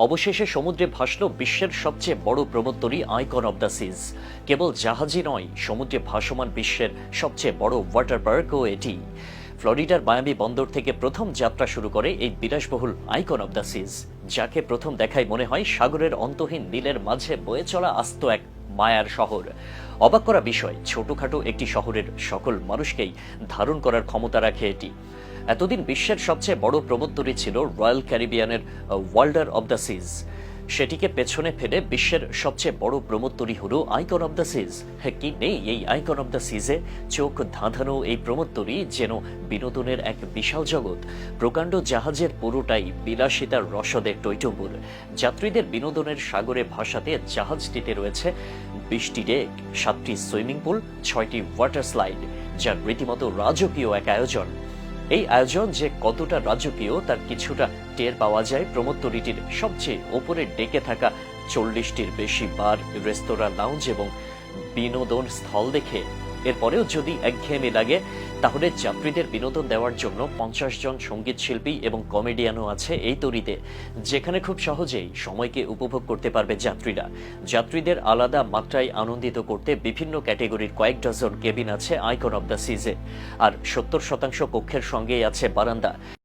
অবশেষে সমুদ্রে ভাসল বিশ্বের সবচেয়ে বড় প্রমত্তরী আইকন অব দ্য সিজ। কেবল জাহাজই নয়, সমুদ্রে ভাসমান বিশ্বের সবচেয়ে বড় ওয়াটার পার্কও এটি। ফ্লোরিডার মায়ামি বন্দর থেকে প্রথম যাত্রা শুরু করে এই বিলাসবহুল আইকন অব দ্য সিজ, যাকে প্রথম দেখায় মনে হয় সাগরের অন্তহীন নীলের মাঝে বয়ে চলা আস্ত এক মায়ার শহর। অবাক করা বিষয়, ছোটখাটো একটি শহরের সকল মানুষকেই ধারণ করার ক্ষমতা রাখে এটি। এতদিন বিশ্বের সবচেয়ে বড় প্রমত্তরী ছিল রয়্যাল ক্যারিবিয়ানের ওয়ান্ডার অব দ্য সিজ। সেটিকে পেছনে ফেলে বিশ্বের সবচেয়ে বড় প্রমত্তরী হলো আইকন অব দ্য সিজ। কি নেই এই আইকন অব দ্য সিজে? চোখ ধাঁধানো এই প্রমত্তরী যেন বিনোদনের এক বিশাল জগৎ। প্রকাণ্ড জাহাজের পুরোটাই বিলাসিতার রসদে টইটুম্বুর। যাত্রীদের বিনোদনের সাগরে ভাসাতে জাহাজটিতে রয়েছে 20টি ডেক, 7টি সুইমিং পুল, 6টি ওয়াটার স্লাইড, যার রীতিমতো রাজকীয় এক আয়োজন। এই আয়োজন যে কতটা রাজকীয় তার কিছুটা টের পাওয়া যায় প্রমত্তরীটির সবচেয়ে ওপরের ডেকে থাকা 40টির বেশি বার, রেস্তোরাঁ, লাউঞ্জ এবং বিনোদন স্থল দেখে। এরপরেও যদি একঘেয়েমি লাগে, তাহলে যাত্রীদের বিনোদন দেওয়ার জন্য 50 জন সঙ্গীত শিল্পী এবং কমেডিয়ানও আছে এই তরীতে, যেখানে খুব সহজেই সময়কে উপভোগ করতে পারবে যাত্রীরা। যাত্রীদের আলাদা মাত্রায় আনন্দিত করতে বিভিন্ন ক্যাটেগরির কয়েক ডজন কেবিন আছে আইকন অব দ্য সিজে, আর 70% কক্ষের সঙ্গেই আছে বারান্দা।